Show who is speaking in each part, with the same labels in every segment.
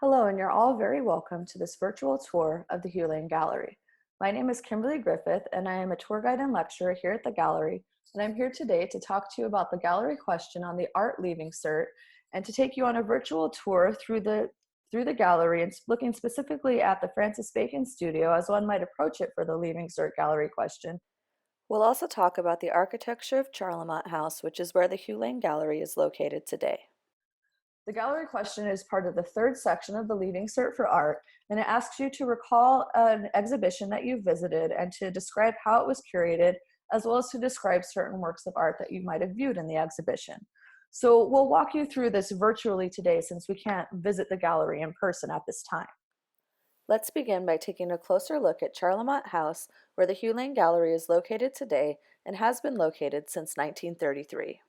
Speaker 1: Hello, and you're all very welcome to this virtual tour of the Hugh Lane Gallery. My name is Kimberly Griffith, and I am a tour guide and lecturer here at the gallery, and I'm here today to talk to you about the gallery question on the art leaving cert and to take you on a virtual tour through the gallery and looking specifically at the Francis Bacon studio as one might approach it for the leaving cert gallery question.
Speaker 2: We'll also talk about the architecture of Charlemont House, which is where the Hugh Lane Gallery is located today.
Speaker 1: The gallery question is part of the third section of the Leaving Cert for Art, and it asks you to recall an exhibition that you visited and to describe how it was curated, as well as to describe certain works of art that you might have viewed in the exhibition. So we'll walk you through this virtually today since we can't visit the gallery in person at this time.
Speaker 2: Let's begin by taking a closer look at Charlemont House, where the Hugh Lane Gallery is located today and has been located since 1933.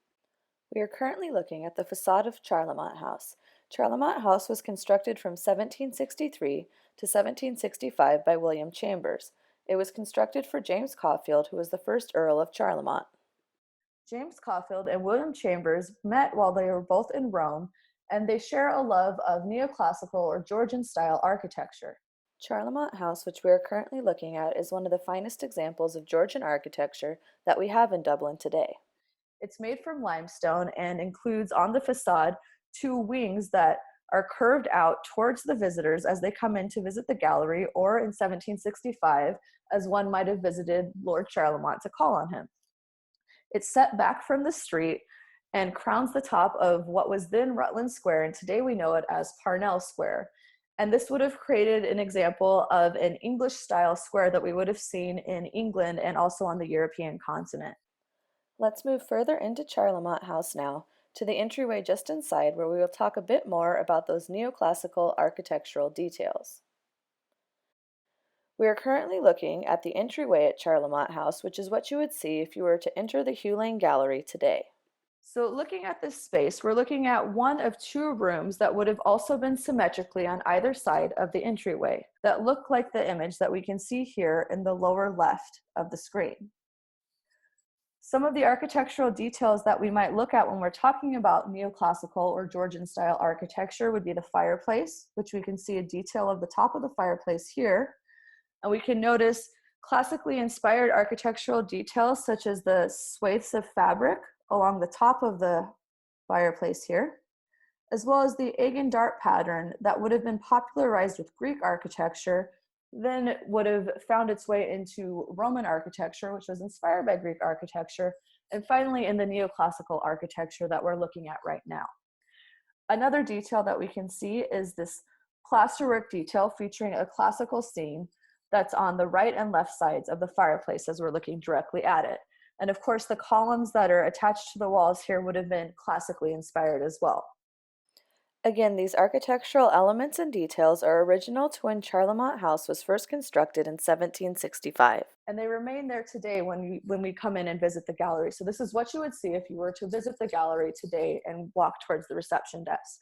Speaker 2: We are currently looking at the facade of Charlemont House. Charlemont House was constructed from 1763 to 1765 by William Chambers. It was constructed for James Caulfield, who was the first Earl of Charlemont.
Speaker 1: James Caulfield and William Chambers met while they were both in Rome, and they share a love of neoclassical or Georgian style architecture.
Speaker 2: Charlemont House, which we are currently looking at, is one of the finest examples of Georgian architecture that we have in Dublin today.
Speaker 1: It's made from limestone and includes on the facade two wings that are curved out towards the visitors as they come in to visit the gallery, or in 1765, as one might have visited Lord Charlemont to call on him. It's set back from the street and crowns the top of what was then Rutland Square, and today we know it as Parnell Square. And this would have created an example of an English-style square that we would have seen in England and also on the European continent.
Speaker 2: Let's move further into Charlemont House now, to the entryway just inside, where we will talk a bit more about those neoclassical architectural details. We are currently looking at the entryway at Charlemont House, which is what you would see if you were to enter the Hugh Lane Gallery today.
Speaker 1: So looking at this space, we're looking at one of two rooms that would have also been symmetrically on either side of the entryway that look like the image that we can see here in the lower left of the screen. Some of the architectural details that we might look at when we're talking about neoclassical or Georgian style architecture would be the fireplace, which we can see a detail of the top of the fireplace here. And we can notice classically inspired architectural details such as the swathes of fabric along the top of the fireplace here, as well as the egg and dart pattern that would have been popularized with Greek architecture, then would have found its way into Roman architecture, which was inspired by Greek architecture, and finally in the neoclassical architecture that we're looking at right now. Another detail that we can see is this plasterwork detail featuring a classical scene that's on the right and left sides of the fireplace as we're looking directly at it. And of course, the columns that are attached to the walls here would have been classically inspired as well.
Speaker 2: Again, these architectural elements and details are original to when Charlemont House was first constructed in 1765.
Speaker 1: And they remain there today when we come in and visit the gallery. So this is what you would see if you were to visit the gallery today and walk towards the reception desk.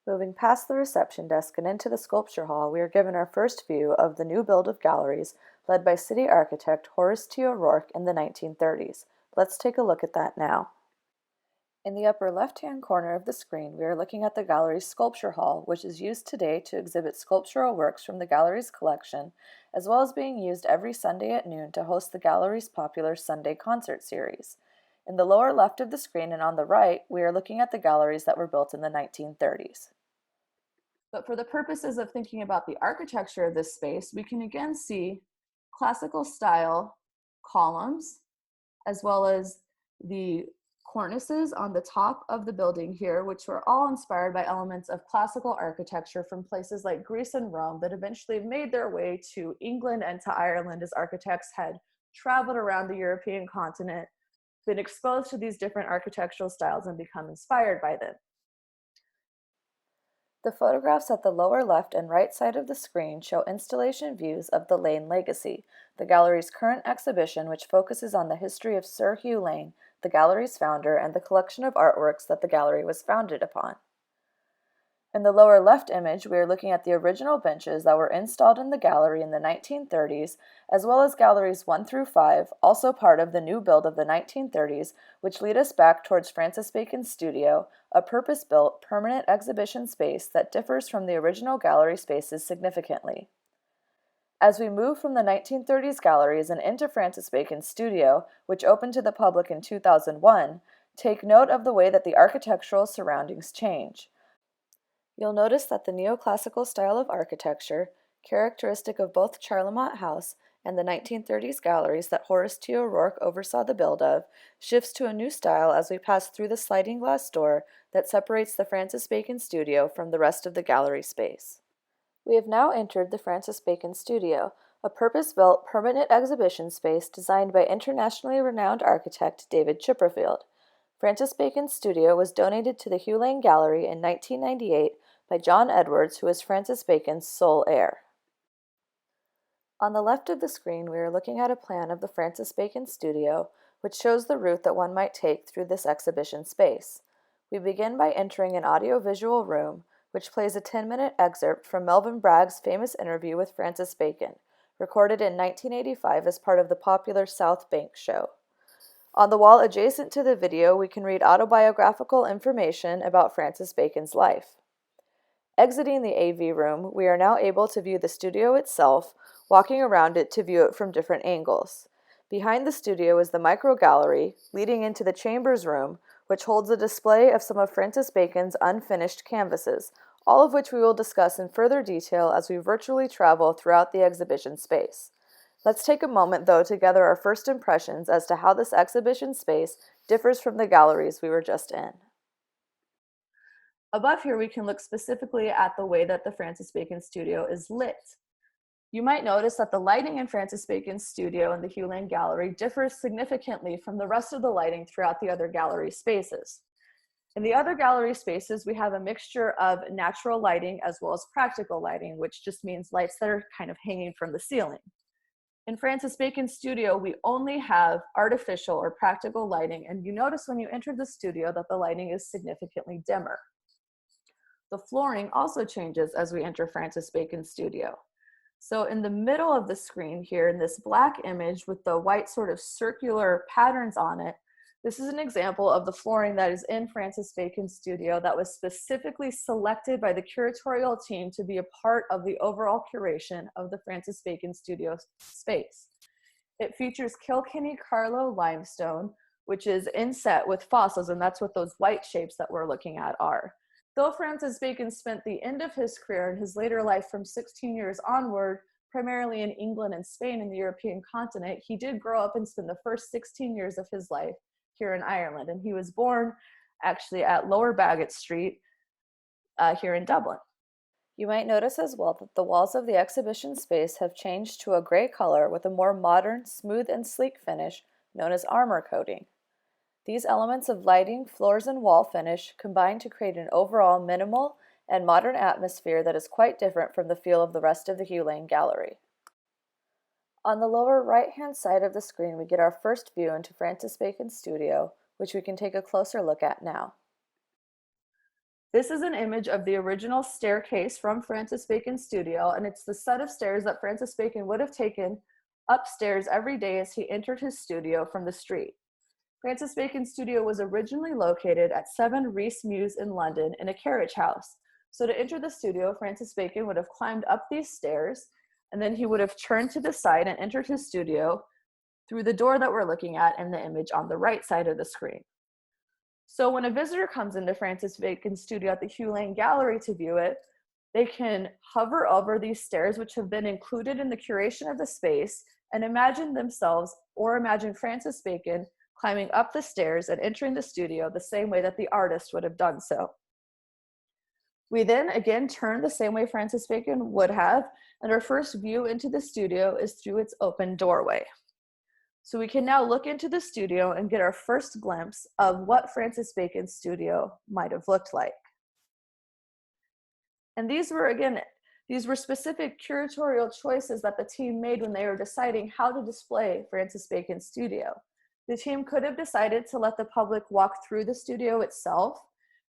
Speaker 2: Moving past the reception desk and into the sculpture hall, we are given our first view of the new build of galleries led by city architect Horace T. O'Rourke in the 1930s. Let's take a look at that now. In the upper left-hand corner of the screen, we are looking at the gallery's sculpture hall, which is used today to exhibit sculptural works from the gallery's collection, as well as being used every Sunday at noon to host the gallery's popular Sunday concert series. In the lower left of the screen and on the right, we are looking at the galleries that were built in the 1930s.
Speaker 1: But for the purposes of thinking about the architecture of this space, we can again see classical style columns, as well as the cornices on the top of the building here, which were all inspired by elements of classical architecture from places like Greece and Rome that eventually made their way to England and to Ireland as architects had traveled around the European continent, been exposed to these different architectural styles and become inspired by them.
Speaker 2: The photographs at the lower left and right side of the screen show installation views of the Lane Legacy, the gallery's current exhibition, which focuses on the history of Sir Hugh Lane, the gallery's founder, and the collection of artworks that the gallery was founded upon. In the lower left image, we are looking at the original benches that were installed in the gallery in the 1930s, as well as galleries 1 through 5, also part of the new build of the 1930s, which lead us back towards Francis Bacon's studio, a purpose-built, permanent exhibition space that differs from the original gallery spaces significantly. As we move from the 1930s galleries and into Francis Bacon's studio, which opened to the public in 2001, take note of the way that the architectural surroundings change. You'll notice that the neoclassical style of architecture, characteristic of both Charlemont House and the 1930s galleries that Horace T. O'Rourke oversaw the build of, shifts to a new style as we pass through the sliding glass door that separates the Francis Bacon studio from the rest of the gallery space. We have now entered the Francis Bacon Studio, a purpose-built permanent exhibition space designed by internationally renowned architect David Chipperfield. Francis Bacon's studio was donated to the Hugh Lane Gallery in 1998 by John Edwards, who is Francis Bacon's sole heir. On the left of the screen, we are looking at a plan of the Francis Bacon studio, which shows the route that one might take through this exhibition space. We begin by entering an audio-visual room, which plays a 10-minute excerpt from Melvin Bragg's famous interview with Francis Bacon, recorded in 1985 as part of the popular South Bank show. On the wall adjacent to the video, we can read autobiographical information about Francis Bacon's life. Exiting the AV room, we are now able to view the studio itself, walking around it to view it from different angles. Behind the studio is the micro gallery, leading into the chambers room, which holds a display of some of Francis Bacon's unfinished canvases, all of which we will discuss in further detail as we virtually travel throughout the exhibition space. Let's take a moment, though, to gather our first impressions as to how this exhibition space differs from the galleries we were just in.
Speaker 1: Above here, we can look specifically at the way that the Francis Bacon studio is lit. You might notice that the lighting in Francis Bacon's studio and the Hugh Lane Gallery differs significantly from the rest of the lighting throughout the other gallery spaces. In the other gallery spaces, we have a mixture of natural lighting as well as practical lighting, which just means lights that are kind of hanging from the ceiling. In Francis Bacon's studio, we only have artificial or practical lighting, and you notice when you enter the studio that the lighting is significantly dimmer. The flooring also changes as we enter Francis Bacon's studio. So in the middle of the screen here, in this black image with the white sort of circular patterns on it, this is an example of the flooring that is in Francis Bacon's studio that was specifically selected by the curatorial team to be a part of the overall curation of the Francis Bacon studio space. It features Kilkenny Carlow limestone, which is inset with fossils, and that's what those white shapes that we're looking at are. Though Francis Bacon spent the end of his career and his later life from 16 years onward, primarily in England and Spain and the European continent, he did grow up and spend the first 16 years of his life here in Ireland. And he was born actually at Lower Baggot Street here in Dublin.
Speaker 2: You might notice as well that the walls of the exhibition space have changed to a gray color with a more modern, smooth and sleek finish known as armor coating. These elements of lighting, floors, and wall finish combine to create an overall minimal and modern atmosphere that is quite different from the feel of the rest of the Hugh Lane Gallery. On the lower right-hand side of the screen, we get our first view into Francis Bacon's studio, which we can take a closer look at now.
Speaker 1: This is an image of the original staircase from Francis Bacon's studio, and it's the set of stairs that Francis Bacon would have taken upstairs every day as he entered his studio from the street. Francis Bacon's studio was originally located at 7 Rees Mews in London in a carriage house. So to enter the studio, Francis Bacon would have climbed up these stairs, and then he would have turned to the side and entered his studio through the door that we're looking at in the image on the right side of the screen. So when a visitor comes into Francis Bacon's studio at the Hugh Lane Gallery to view it, they can hover over these stairs, which have been included in the curation of the space, and imagine themselves, or imagine Francis Bacon, climbing up the stairs and entering the studio the same way that the artist would have done so. We then again turn the same way Francis Bacon would have, and our first view into the studio is through its open doorway. So we can now look into the studio and get our first glimpse of what Francis Bacon's studio might have looked like. And these were specific curatorial choices that the team made when they were deciding how to display Francis Bacon's studio. The team could have decided to let the public walk through the studio itself,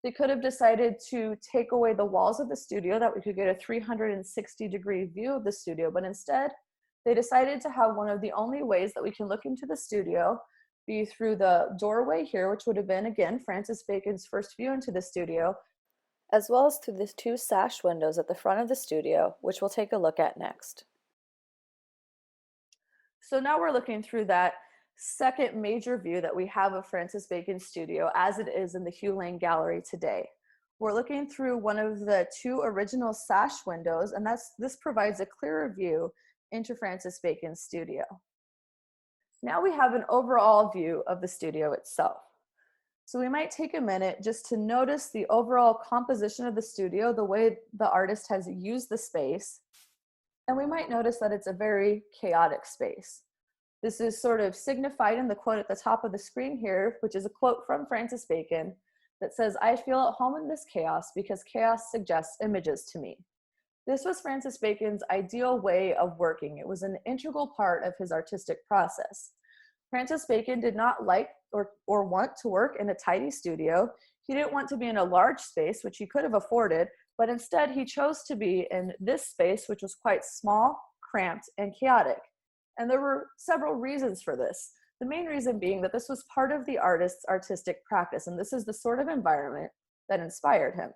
Speaker 1: They could have decided to take away the walls of the studio that we could get a 360-degree view of the studio, but instead they decided to have one of the only ways that we can look into the studio be through the doorway here, which would have been, again, Francis Bacon's first view into the studio,
Speaker 2: as well as through the two sash windows at the front of the studio, which we'll take a look at next.
Speaker 1: So now we're looking through that second major view that we have of Francis Bacon's studio as it is in the Hugh Lane Gallery today. We're looking through one of the two original sash windows, and this provides a clearer view into Francis Bacon's studio. Now we have an overall view of the studio itself. So we might take a minute just to notice the overall composition of the studio, the way the artist has used the space, and we might notice that it's a very chaotic space. This is sort of signified in the quote at the top of the screen here, which is a quote from Francis Bacon that says, "I feel at home in this chaos because chaos suggests images to me." This was Francis Bacon's ideal way of working. It was an integral part of his artistic process. Francis Bacon did not like or want to work in a tidy studio. He didn't want to be in a large space, which he could have afforded, but instead he chose to be in this space, which was quite small, cramped, and chaotic. And there were several reasons for this. The main reason being that this was part of the artist's artistic practice, and this is the sort of environment that inspired him.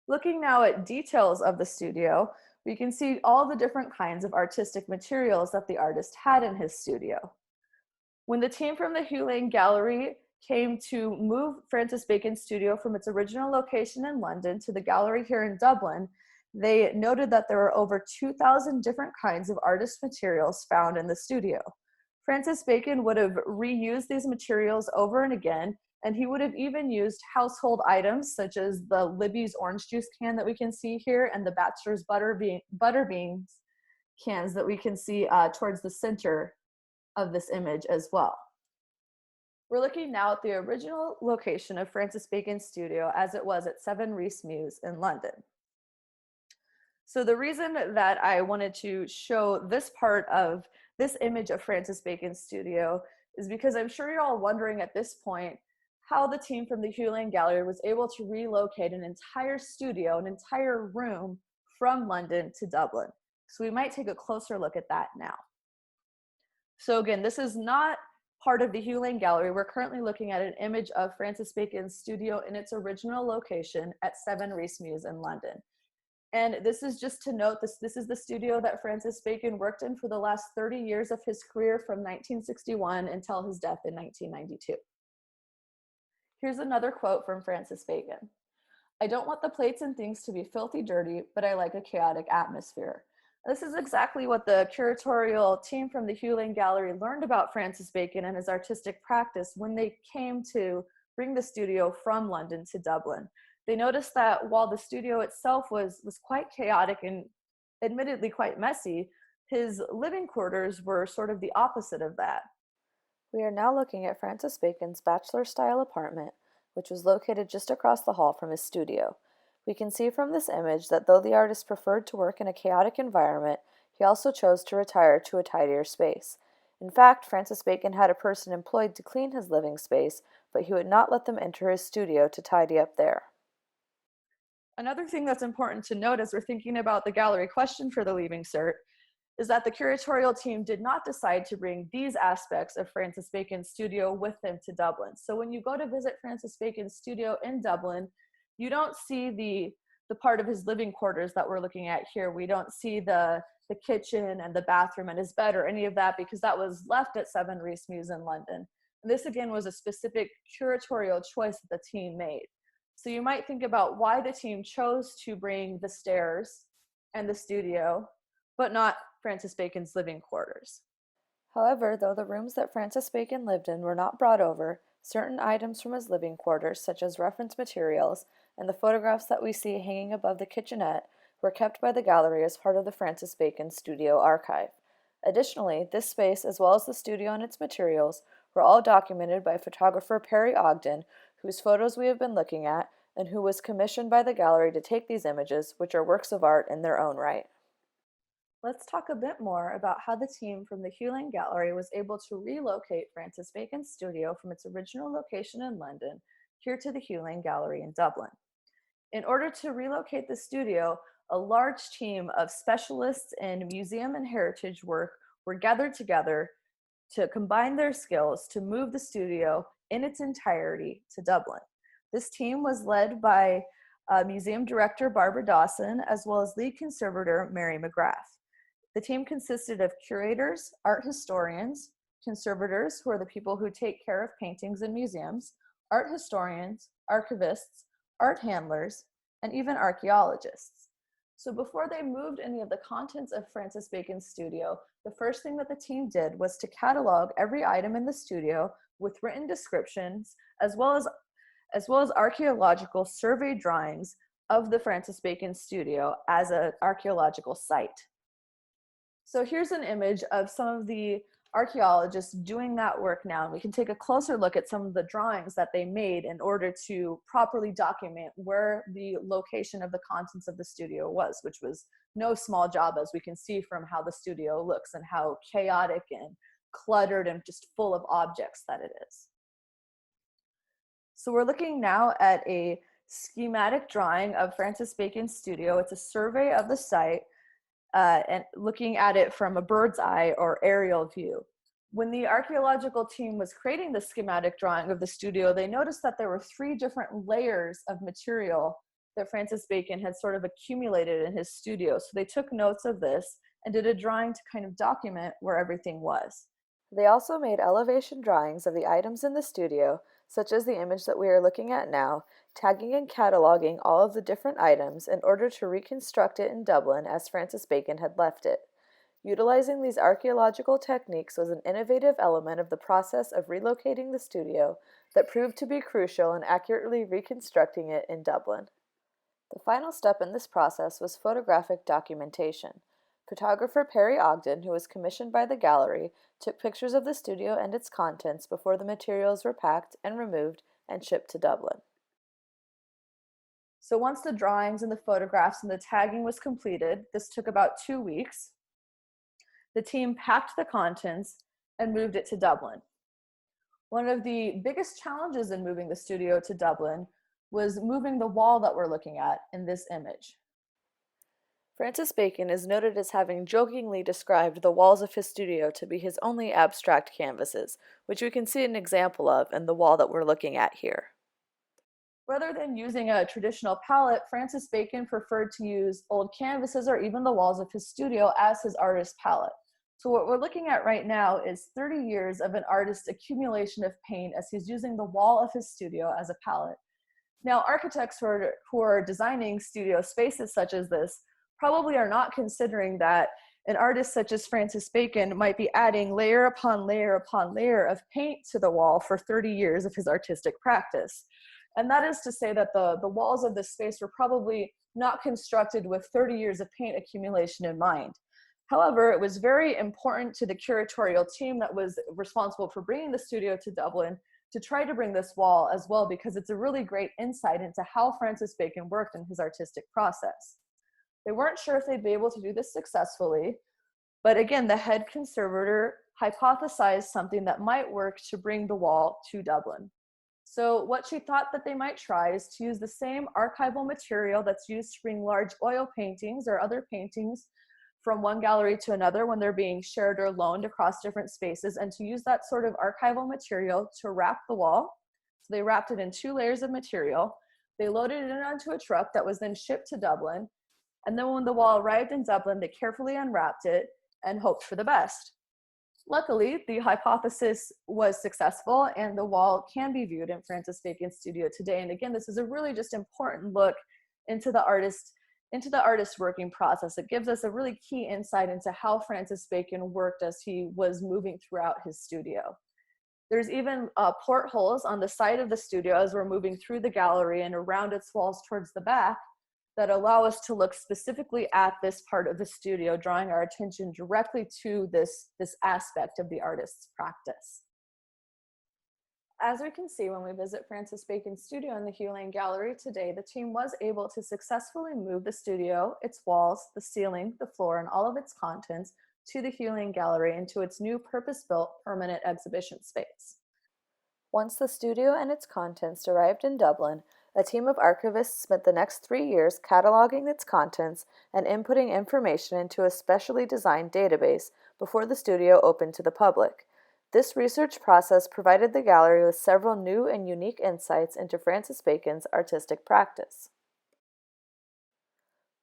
Speaker 1: Looking now at details of the studio, we can see all the different kinds of artistic materials that the artist had in his studio. When the team from the Hugh Lane Gallery came to move Francis Bacon's studio from its original location in London to the gallery here in Dublin, they noted that there were over 2,000 different kinds of artist materials found in the studio. Francis Bacon would have reused these materials over and again, and he would have even used household items such as the Libby's orange juice can that we can see here and the Bachelor's butter beans cans that we can see towards the center of this image as well. We're looking now at the original location of Francis Bacon's studio as it was at 7 Rees Mews in London. So the reason that I wanted to show this part of this image of Francis Bacon's studio is because I'm sure you're all wondering at this point how the team from the Hugh Lane Gallery was able to relocate an entire studio, an entire room from London to Dublin. So we might take a closer look at that now. So again, this is not part of the Hugh Lane Gallery. We're currently looking at an image of Francis Bacon's studio in its original location at 7 Rees Mews in London. And this is just to note, this is the studio that Francis Bacon worked in for the last 30 years of his career from 1961 until his death in 1992. Here's another quote from Francis Bacon. "I don't want the plates and things to be filthy dirty, but I like a chaotic atmosphere." This is exactly what the curatorial team from the Hugh Lane Gallery learned about Francis Bacon and his artistic practice when they came to bring the studio from London to Dublin. They noticed that while the studio itself was quite chaotic and admittedly quite messy, his living quarters were sort of the opposite of that.
Speaker 2: We are now looking at Francis Bacon's bachelor-style apartment, which was located just across the hall from his studio. We can see from this image that though the artist preferred to work in a chaotic environment, he also chose to retire to a tidier space. In fact, Francis Bacon had a person employed to clean his living space, but he would not let them enter his studio to tidy up there.
Speaker 1: Another thing that's important to note as we're thinking about the gallery question for the Leaving Cert is that the curatorial team did not decide to bring these aspects of Francis Bacon's studio with them to Dublin. So when you go to visit Francis Bacon's studio in Dublin, you don't see the part of his living quarters that we're looking at here. We don't see the kitchen and the bathroom and his bed or any of that because that was left at 7 Rees Mews in London. And this again was a specific curatorial choice that the team made. So you might think about why the team chose to bring the stairs and the studio, but not Francis Bacon's living quarters.
Speaker 2: However, though the rooms that Francis Bacon lived in were not brought over, certain items from his living quarters, such as reference materials and the photographs that we see hanging above the kitchenette, were kept by the gallery as part of the Francis Bacon Studio archive. Additionally, this space, as well as the studio and its materials, were all documented by photographer Perry Ogden, whose photos we have been looking at, and who was commissioned by the gallery to take these images, which are works of art in their own right.
Speaker 1: Let's talk a bit more about how the team from the Hugh Lane Gallery was able to relocate Francis Bacon's studio from its original location in London here to the Hugh Lane Gallery in Dublin. In order to relocate the studio, a large team of specialists in museum and heritage work were gathered together to combine their skills to move the studio in its entirety to Dublin. This team was led by museum director Barbara Dawson, as well as lead conservator Mary McGrath. The team consisted of curators, art historians, conservators, who are the people who take care of paintings in museums, art historians, archivists, art handlers, and even archaeologists. So before they moved any of the contents of Francis Bacon's studio, the first thing that the team did was to catalog every item in the studio with written descriptions, as well as archaeological survey drawings of the Francis Bacon studio as an archaeological site. So here's an image of some of the archaeologists doing that work now, and we can take a closer look at some of the drawings that they made in order to properly document where the location of the contents of the studio was, which was no small job, as we can see from how the studio looks and how chaotic and cluttered and just full of objects that it is. So we're looking now at a schematic drawing of Francis Bacon's studio. It's a survey of the site, and looking at it from a bird's eye or aerial view. When the archaeological team was creating the schematic drawing of the studio, they noticed that there were 3 different layers of material that Francis Bacon had sort of accumulated in his studio. So they took notes of this and did a drawing to kind of document where everything was.
Speaker 2: They also made elevation drawings of the items in the studio, such as the image that we are looking at now, tagging and cataloging all of the different items in order to reconstruct it in Dublin as Francis Bacon had left it. Utilizing these archaeological techniques was an innovative element of the process of relocating the studio that proved to be crucial in accurately reconstructing it in Dublin. The final step in this process was photographic documentation. Photographer Perry Ogden, who was commissioned by the gallery, took pictures of the studio and its contents before the materials were packed and removed and shipped to Dublin.
Speaker 1: So once the drawings and the photographs and the tagging was completed, this took about 2 weeks, the team packed the contents and moved it to Dublin. One of the biggest challenges in moving the studio to Dublin was moving the wall that we're looking at in this image.
Speaker 2: Francis Bacon is noted as having jokingly described the walls of his studio to be his only abstract canvases, which we can see an example of in the wall that we're looking at here.
Speaker 1: Rather than using a traditional palette, Francis Bacon preferred to use old canvases or even the walls of his studio as his artist palette. So what we're looking at right now is 30 years of an artist's accumulation of paint as he's using the wall of his studio as a palette. Now, architects who are designing studio spaces such as this probably are not considering that an artist such as Francis Bacon might be adding layer upon layer upon layer of paint to the wall for 30 years of his artistic practice. And that is to say that the walls of this space were probably not constructed with 30 years of paint accumulation in mind. However, it was very important to the curatorial team that was responsible for bringing the studio to Dublin to try to bring this wall as well, because it's a really great insight into how Francis Bacon worked in his artistic process. They weren't sure if they'd be able to do this successfully, but again, the head conservator hypothesized something that might work to bring the wall to Dublin. So what she thought that they might try is to use the same archival material that's used to bring large oil paintings or other paintings from one gallery to another when they're being shared or loaned across different spaces, and to use that sort of archival material to wrap the wall. So they wrapped it in 2 layers of material. They loaded it onto a truck that was then shipped to Dublin. And then when the wall arrived in Dublin, they carefully unwrapped it and hoped for the best. Luckily, the hypothesis was successful, and the wall can be viewed in Francis Bacon's studio today. And again, this is a really just important look into the artist's working process. It gives us a really key insight into how Francis Bacon worked as he was moving throughout his studio. There's even portholes on the side of the studio as we're moving through the gallery and around its walls towards the back that allow us to look specifically at this part of the studio, drawing our attention directly to this aspect of the artist's practice. As we can see when we visit Francis Bacon's studio in the Hugh Lane Gallery today, the team was able to successfully move the studio, its walls, the ceiling, the floor, and all of its contents to the Hugh Lane Gallery into its new purpose-built permanent exhibition space.
Speaker 2: Once the studio and its contents arrived in Dublin, a team of archivists spent the next 3 years cataloging its contents and inputting information into a specially designed database before the studio opened to the public. This research process provided the gallery with several new and unique insights into Francis Bacon's artistic practice.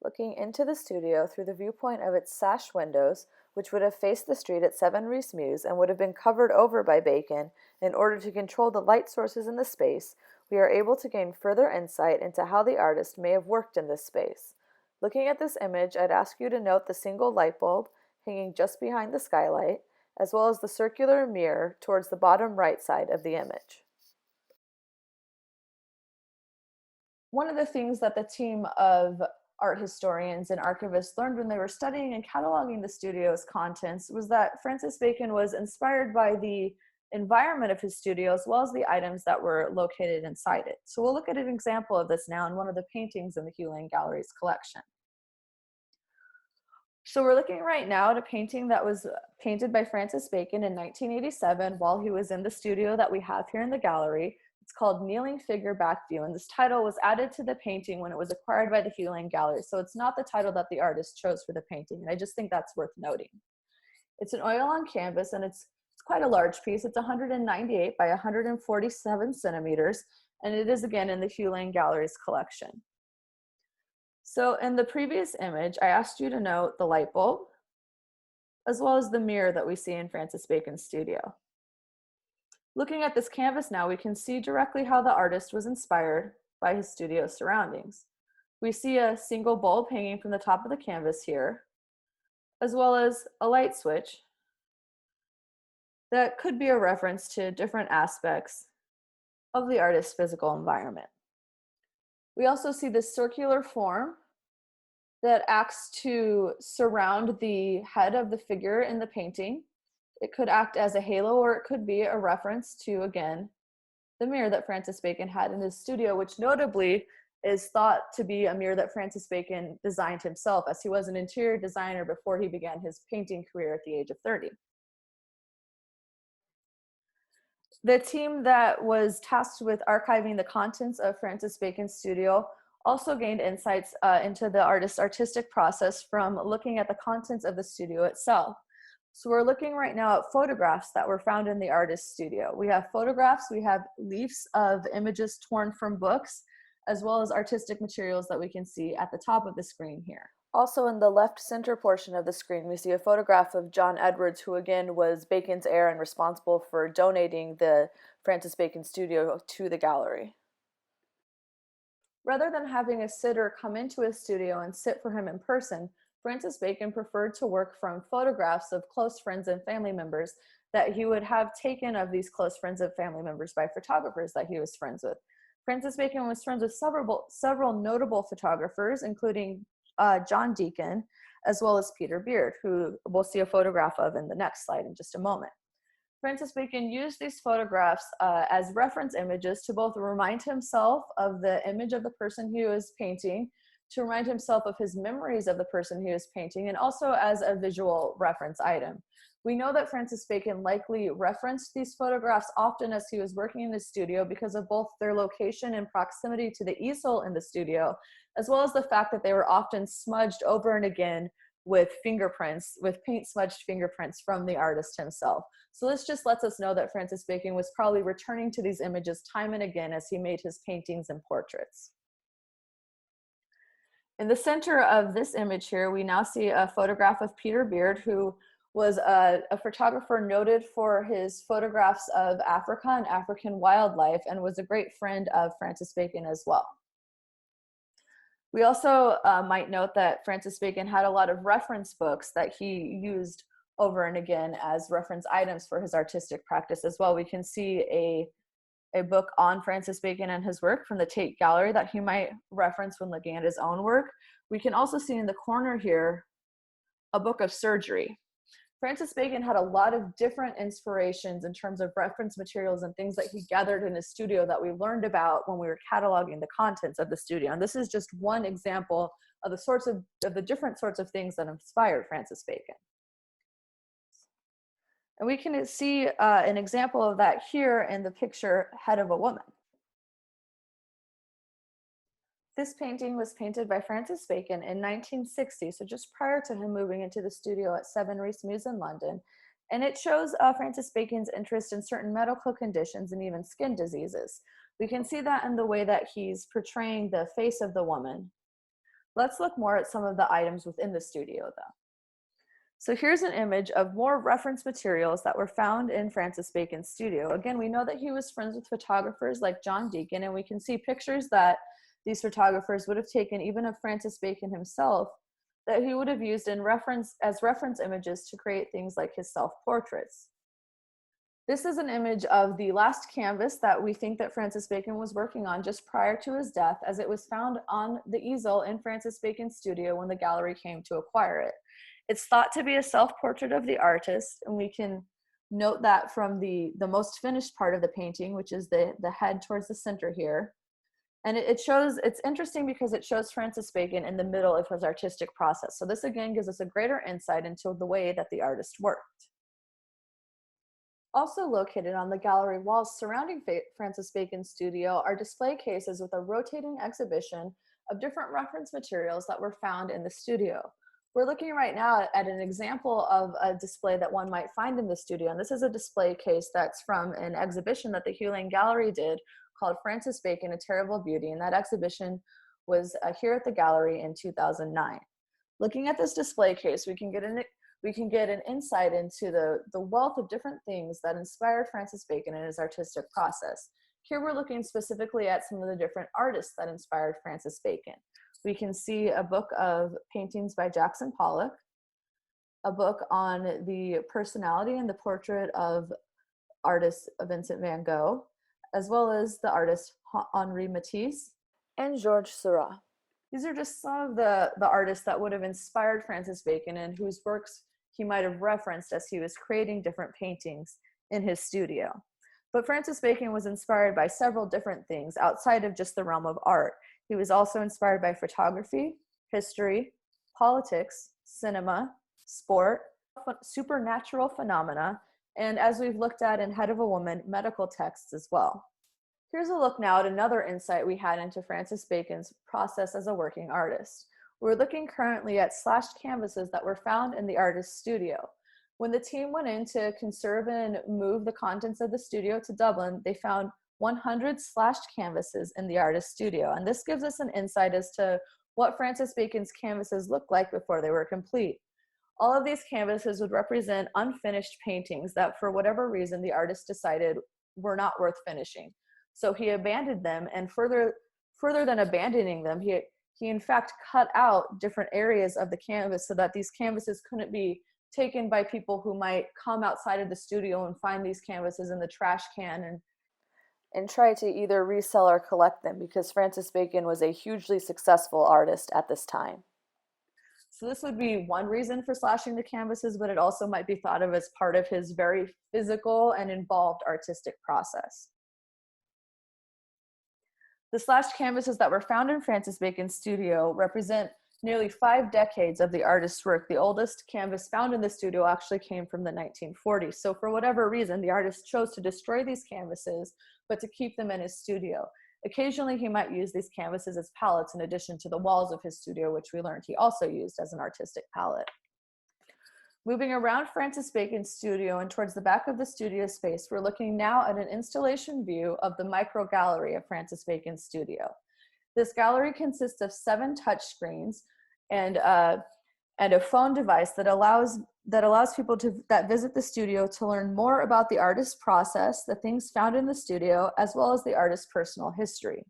Speaker 2: Looking into the studio through the viewpoint of its sash windows, which would have faced the street at 7 Rhys Mews and would have been covered over by Bacon in order to control the light sources in the space, we are able to gain further insight into how the artist may have worked in this space. Looking at this image, I'd ask you to note the single light bulb hanging just behind the skylight, as well as the circular mirror towards the bottom right side of the image.
Speaker 1: One of the things that the team of art historians and archivists learned when they were studying and cataloging the studio's contents was that Francis Bacon was inspired by the environment of his studio as well as the items that were located inside it. So we'll look at an example of this now in one of the paintings in the Hugh Lane Gallery's collection. So we're looking right now at a painting that was painted by Francis Bacon in 1987 while he was in the studio that we have here in the gallery. It's called Kneeling Figure Back View, and this title was added to the painting when it was acquired by the Hugh Lane Gallery, so it's not the title that the artist chose for the painting, and I just think that's worth noting. It's an oil on canvas, and it's quite a large piece. It's 198 by 147 centimeters, and it is again in the Hugh Lane Gallery's collection. So in the previous image, I asked you to note the light bulb, as well as the mirror that we see in Francis Bacon's studio. Looking at this canvas now, we can see directly how the artist was inspired by his studio surroundings. We see a single bulb hanging from the top of the canvas here, as well as a light switch that could be a reference to different aspects of the artist's physical environment. We also see this circular form that acts to surround the head of the figure in the painting. It could act as a halo, or it could be a reference to, again, the mirror that Francis Bacon had in his studio, which notably is thought to be a mirror that Francis Bacon designed himself, as he was an interior designer before he began his painting career at the age of 30. The team that was tasked with archiving the contents of Francis Bacon's studio also gained insights into the artist's artistic process from looking at the contents of the studio itself. So we're looking right now at photographs that were found in the artist's studio. We have photographs, we have leaves of images torn from books, as well as artistic materials that we can see at the top of the screen here.
Speaker 2: Also in the left center portion of the screen, we see a photograph of John Edwards, who again was Bacon's heir and responsible for donating the Francis Bacon studio to the gallery.
Speaker 1: Rather than having a sitter come into his studio and sit for him in person, Francis Bacon preferred to work from photographs of close friends and family members that he would have taken of these close friends and family members by photographers that he was friends with. Francis Bacon was friends with several notable photographers, including John Deacon, as well as Peter Beard, who we'll see a photograph of in the next slide in just a moment. Francis Bacon used these photographs as reference images to both remind himself of the image of the person he was painting, to remind himself of his memories of the person he was painting, and also as a visual reference item. We know that Francis Bacon likely referenced these photographs often as he was working in the studio because of both their location and proximity to the easel in the studio, as well as the fact that they were often smudged over and again with fingerprints, with paint smudged fingerprints from the artist himself. So this just lets us know that Francis Bacon was probably returning to these images time and again as he made his paintings and portraits. In the center of this image here, we now see a photograph of Peter Beard, who was a photographer noted for his photographs of Africa and African wildlife, and was a great friend of Francis Bacon as well. We also might note that Francis Bacon had a lot of reference books that he used over and again as reference items for his artistic practice as well. We can see a book on Francis Bacon and his work from the Tate Gallery that he might reference when looking at his own work. We can also see in the corner here a book of surgery. Francis Bacon had a lot of different inspirations in terms of reference materials and things that he gathered in his studio that we learned about when we were cataloging the contents of the studio. And this is just one example of the different sorts of things that inspired Francis Bacon. And we can see an example of that here in the picture, Head of a Woman. This painting was painted by Francis Bacon in 1960, so just prior to him moving into the studio at 7 Rees Mews in London. And it shows Francis Bacon's interest in certain medical conditions and even skin diseases. We can see that in the way that he's portraying the face of the woman. Let's look more at some of the items within the studio, though. So here's an image of more reference materials that were found in Francis Bacon's studio. Again, we know that he was friends with photographers like John Deacon, and we can see pictures that these photographers would have taken even of Francis Bacon himself that he would have used as reference images to create things like his self-portraits. This is an image of the last canvas that we think that Francis Bacon was working on just prior to his death, as it was found on the easel in Francis Bacon's studio when the gallery came to acquire it. It's thought to be a self-portrait of the artist, and we can note that from the most finished part of the painting, which is the head towards the center here. And it's interesting because it shows Francis Bacon in the middle of his artistic process. So this again gives us a greater insight into the way that the artist worked. Also located on the gallery walls surrounding Francis Bacon's studio are display cases with a rotating exhibition of different reference materials that were found in the studio. We're looking right now at an example of a display that one might find in the studio. And this is a display case that's from an exhibition that the Hugh Lane Gallery did called Francis Bacon, A Terrible Beauty. And that exhibition was here at the gallery in 2009. Looking at this display case, we can get an insight into the wealth of different things that inspired Francis Bacon in his artistic process. Here we're looking specifically at some of the different artists that inspired Francis Bacon. We can see a book of paintings by Jackson Pollock, a book on the personality and the portrait of artist Vincent van Gogh, as well as the artist Henri Matisse
Speaker 2: and Georges Seurat.
Speaker 1: These are just some of the artists that would have inspired Francis Bacon and whose works he might have referenced as he was creating different paintings in his studio. But Francis Bacon was inspired by several different things outside of just the realm of art. He was also inspired by photography, history, politics, cinema, sport, supernatural phenomena, and as we've looked at in Head of a Woman, medical texts as well. Here's a look now at another insight we had into Francis Bacon's process as a working artist. We're looking currently at slashed canvases that were found in the artist's studio. When the team went in to conserve and move the contents of the studio to Dublin, they found 100 slashed canvases in the artist's studio. And this gives us an insight as to what Francis Bacon's canvases looked like before they were complete. All of these canvases would represent unfinished paintings that for whatever reason the artist decided were not worth finishing. So he abandoned them, and further than abandoning them, he in fact cut out different areas of the canvas so that these canvases couldn't be taken by people who might come outside of the studio and find these canvases in the trash can
Speaker 2: and try to either resell or collect them, because Francis Bacon was a hugely successful artist at this time.
Speaker 1: So this would be one reason for slashing the canvases, but it also might be thought of as part of his very physical and involved artistic process. The slashed canvases that were found in Francis Bacon's studio represent nearly 5 decades of the artist's work. The oldest canvas found in the studio actually came from the 1940s. So for whatever reason, the artist chose to destroy these canvases, but to keep them in his studio. Occasionally, he might use these canvases as palettes in addition to the walls of his studio, which we learned he also used as an artistic palette. Moving around Francis Bacon's studio and towards the back of the studio space, we're looking now at an installation view of the micro gallery of Francis Bacon's studio. This gallery consists of 7 touch screens and a phone device that allows people that visit the studio to learn more about the artist's process, the things found in the studio, as well as the artist's personal history.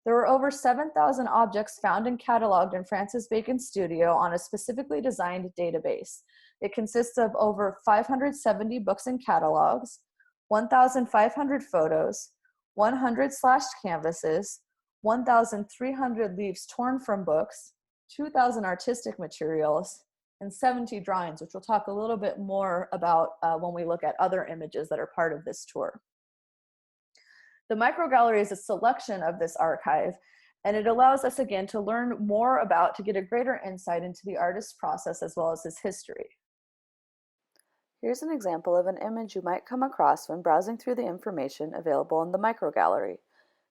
Speaker 1: There were over 7,000 objects found and cataloged in Francis Bacon's studio on a specifically designed database. It consists of over 570 books and catalogs, 1,500 photos, 100 slashed canvases, 1,300 leaves torn from books, 2,000 artistic materials, and 70 drawings, which we'll talk a little bit more about when we look at other images that are part of this tour. The microgallery is a selection of this archive, and it allows us again to learn more about, to get a greater insight into the artist's process as well as his history.
Speaker 2: Here's an example of an image you might come across when browsing through the information available in the microgallery.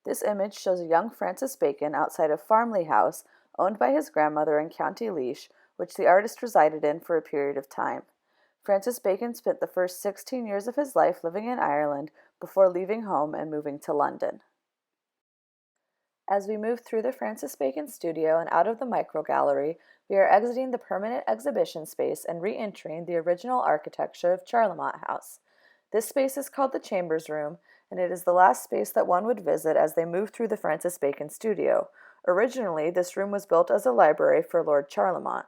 Speaker 2: This image shows a young Francis Bacon outside a Farmley house owned by his grandmother in County Laois, which the artist resided in for a period of time. Francis Bacon spent the first 16 years of his life living in Ireland before leaving home and moving to London. As we move through the Francis Bacon studio and out of the microgallery, we are exiting the permanent exhibition space and re-entering the original architecture of Charlemont House. This space is called the Chambers Room, and it is the last space that one would visit as they move through the Francis Bacon studio. Originally, this room was built as a library for Lord Charlemont.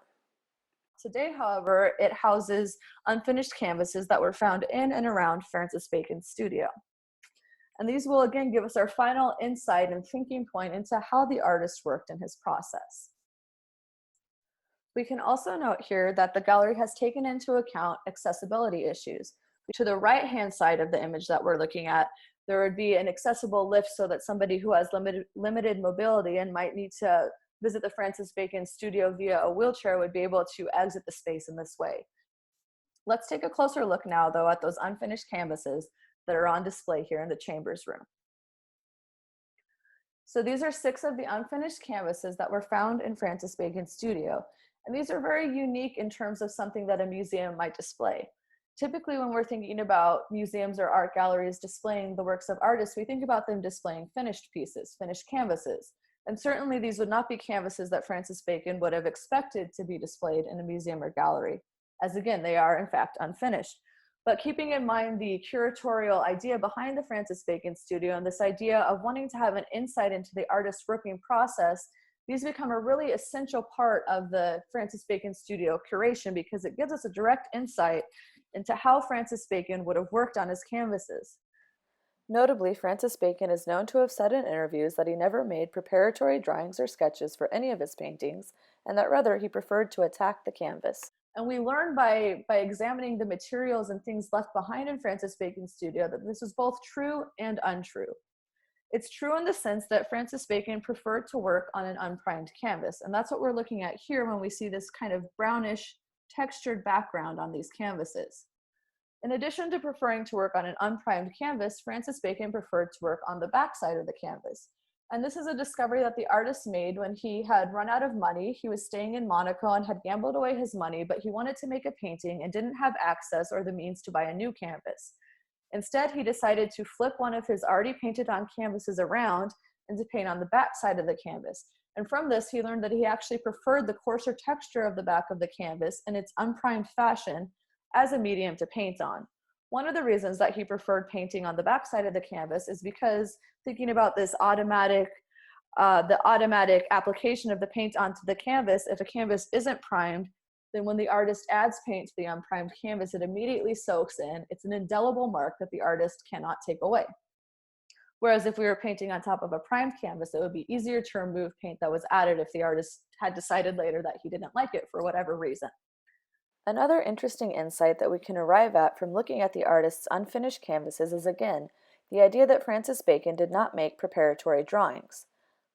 Speaker 1: Today, however, it houses unfinished canvases that were found in and around Francis Bacon's studio. And these will again give us our final insight and thinking point into how the artist worked in his process. We can also note here that the gallery has taken into account accessibility issues. To the right-hand side of the image that we're looking at, there would be an accessible lift so that somebody who has limited mobility and might need to visit the Francis Bacon studio via a wheelchair would be able to exit the space in this way. Let's take a closer look now, though, at those unfinished canvases that are on display here in the Chambers Room. So these are 6 of the unfinished canvases that were found in Francis Bacon's studio. And these are very unique in terms of something that a museum might display. Typically, when we're thinking about museums or art galleries displaying the works of artists, we think about them displaying finished pieces, finished canvases. And certainly these would not be canvases that Francis Bacon would have expected to be displayed in a museum or gallery, as again, they are in fact unfinished. But keeping in mind the curatorial idea behind the Francis Bacon studio and this idea of wanting to have an insight into the artist's working process, these become a really essential part of the Francis Bacon studio curation because it gives us a direct insight into how Francis Bacon would have worked on his canvases.
Speaker 2: Notably, Francis Bacon is known to have said in interviews that he never made preparatory drawings or sketches for any of his paintings, and that rather he preferred to attack the canvas.
Speaker 1: And we learn by examining the materials and things left behind in Francis Bacon's studio that this is both true and untrue. It's true in the sense that Francis Bacon preferred to work on an unprimed canvas, and that's what we're looking at here when we see this kind of brownish textured background on these canvases. In addition to preferring to work on an unprimed canvas, Francis Bacon preferred to work on the backside of the canvas. And this is a discovery that the artist made when he had run out of money. He was staying in Monaco and had gambled away his money, but he wanted to make a painting and didn't have access or the means to buy a new canvas. Instead, he decided to flip one of his already painted on canvases around and to paint on the back side of the canvas. And from this, he learned that he actually preferred the coarser texture of the back of the canvas in its unprimed fashion as a medium to paint on. One of the reasons that he preferred painting on the back side of the canvas is because, thinking about this the automatic application of the paint onto the canvas, if a canvas isn't primed, then when the artist adds paint to the unprimed canvas, it immediately soaks in. It's an indelible mark that the artist cannot take away. Whereas if we were painting on top of a primed canvas, it would be easier to remove paint that was added if the artist had decided later that he didn't like it for whatever reason.
Speaker 2: Another interesting insight that we can arrive at from looking at the artist's unfinished canvases is again the idea that Francis Bacon did not make preparatory drawings.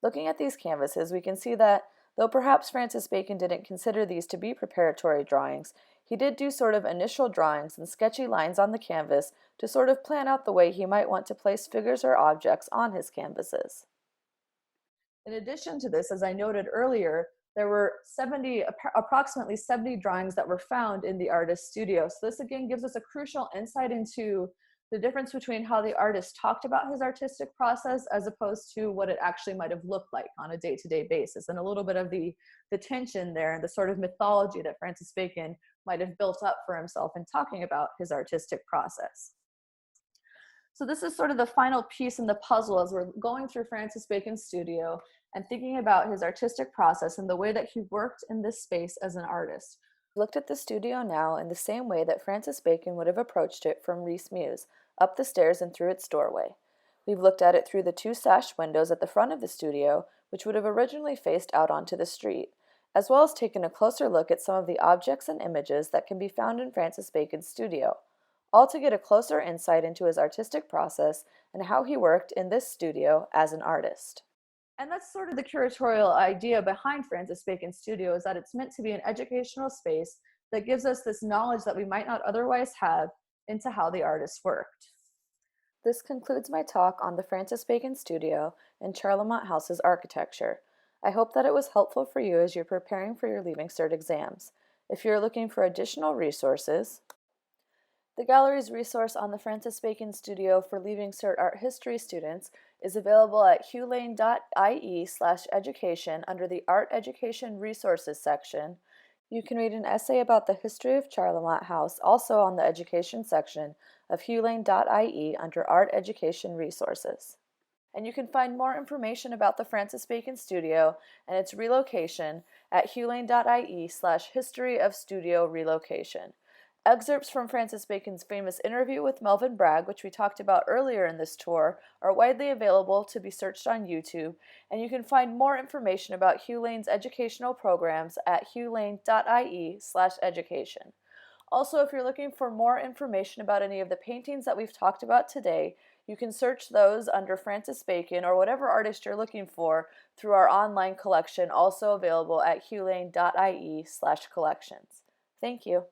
Speaker 2: Looking at these canvases, we can see that, though perhaps Francis Bacon didn't consider these to be preparatory drawings, he did do sort of initial drawings and sketchy lines on the canvas to sort of plan out the way he might want to place figures or objects on his canvases.
Speaker 1: In addition to this, as I noted earlier, there were approximately 70 drawings that were found in the artist's studio. So this again gives us a crucial insight into the difference between how the artist talked about his artistic process as opposed to what it actually might have looked like on a day-to-day basis, and a little bit of the tension there and the sort of mythology that Francis Bacon might have built up for himself in talking about his artistic process. So this is sort of the final piece in the puzzle as we're going through Francis Bacon's studio and thinking about his artistic process and the way that he worked in this space as an artist.
Speaker 2: We looked at the studio now in the same way that Francis Bacon would have approached it from Rhys Mews, up the stairs and through its doorway. We've looked at it through the 2 sash windows at the front of the studio, which would have originally faced out onto the street, as well as taking a closer look at some of the objects and images that can be found in Francis Bacon's studio, all to get a closer insight into his artistic process and how he worked in this studio as an artist.
Speaker 1: And that's sort of the curatorial idea behind Francis Bacon's studio, is that it's meant to be an educational space that gives us this knowledge that we might not otherwise have into how the artist worked.
Speaker 2: This concludes my talk on the Francis Bacon Studio and Charlemont House's architecture. I hope that it was helpful for you as you're preparing for your Leaving Cert exams. If you're looking for additional resources, the gallery's resource on the Francis Bacon Studio for Leaving Cert Art History students is available at huelane.ie/education under the Art Education Resources section. You can read an essay about the history of Charlemont House also on the Education section of huelane.ie under Art Education Resources. And you can find more information about the Francis Bacon Studio and its relocation at huelane.ie/history of studio relocation. Excerpts from Francis Bacon's famous interview with Melvin Bragg, which we talked about earlier in this tour, are widely available to be searched on YouTube, and you can find more information about Huelane's educational programs at huelane.ie/education. Also, if you're looking for more information about any of the paintings that we've talked about today, you can search those under Francis Bacon or whatever artist you're looking for through our online collection, also available at huelane.ie/collections. Thank you.